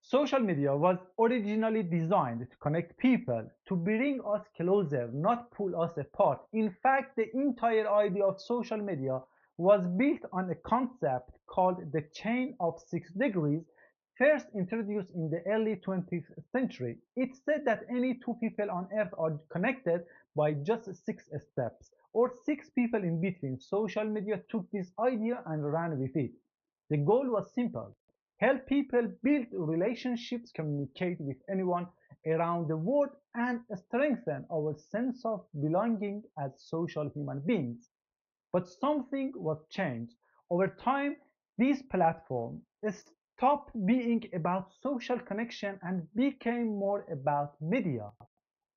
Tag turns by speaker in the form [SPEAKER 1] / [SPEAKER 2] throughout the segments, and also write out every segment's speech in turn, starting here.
[SPEAKER 1] Social media was originally designed to connect people, to bring us closer, not pull us apart. In fact, the entire idea of social media was built on a concept called the chain of 6 degrees, first introduced in the early 20th century. It said that any two people on earth are connected by just 6 steps, or 6 people in between. Social media took this idea and ran with it. The goal was simple: help people build relationships, communicate with anyone around the world, and strengthen our sense of belonging as social human beings. But something was changed. Over time, these platforms stopped being about social connection and became more about media.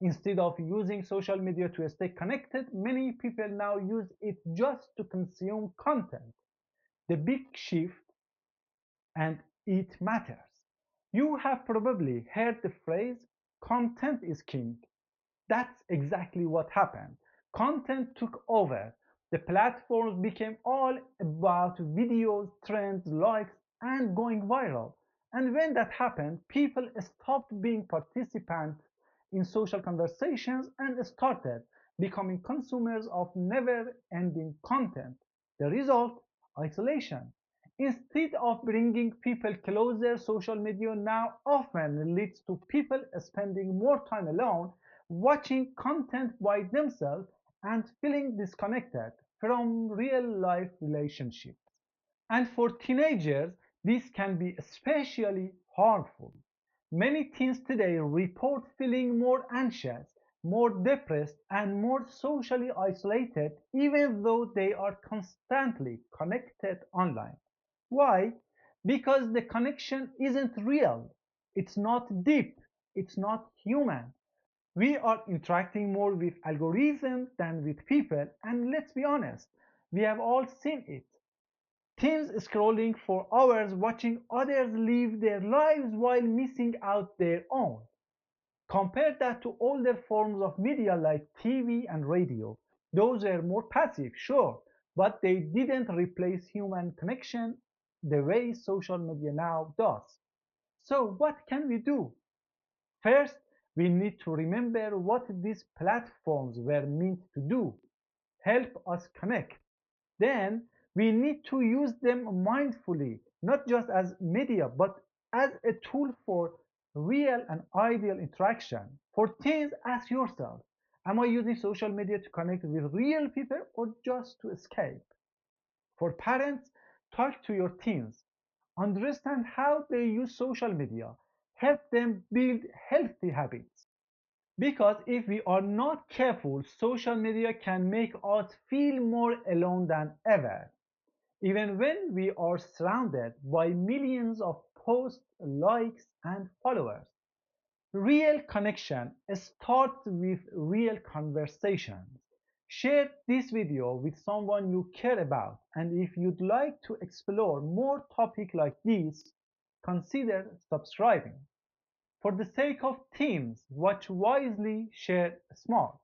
[SPEAKER 1] Instead of using social media to stay connected, many people now use it just to consume content. The big shift, and it matters. You have probably heard the phrase content is king. That's exactly what happened. Content took over. The platforms became all about videos, trends, likes, and going viral. And when that happened, people stopped being participants in social conversations and started becoming consumers of never ending content. The result: isolation. Instead of bringing people closer, social media now often leads to people spending more time alone, watching content by themselves, and feeling disconnected from real life relationships. And for teenagers, this can be especially harmful. Many teens today report feeling more anxious, more depressed, and more socially isolated, even though they are constantly connected online. Why? Because the connection isn't real, it's not deep, it's not human. We are interacting more with algorithms than with people, and let's be honest, we have all seen it. Teens scrolling for hours, watching others live their lives while missing out their own. Compare that to older forms of media like TV and radio. Those were more passive, sure, but they didn't replace human connection the way social media now does. So, what can we do? First, we need to remember what these platforms were meant to do: help us connect. Then, we need to use them mindfully, not just as media, but as a tool for real and ideal interaction. For teens, ask yourself: am I using social media to connect with real people or just to escape? For parents, talk to your teens. Understand how they use social media. Help them build healthy habits. Because if we are not careful, social media can make us feel more alone than ever. Even when we are surrounded by millions of posts, likes, and followers. Real connection starts with real conversations. Share this video with someone you care about, and if you'd like to explore more topics like this, consider subscribing. For the sake of teams, watch wisely, share smart.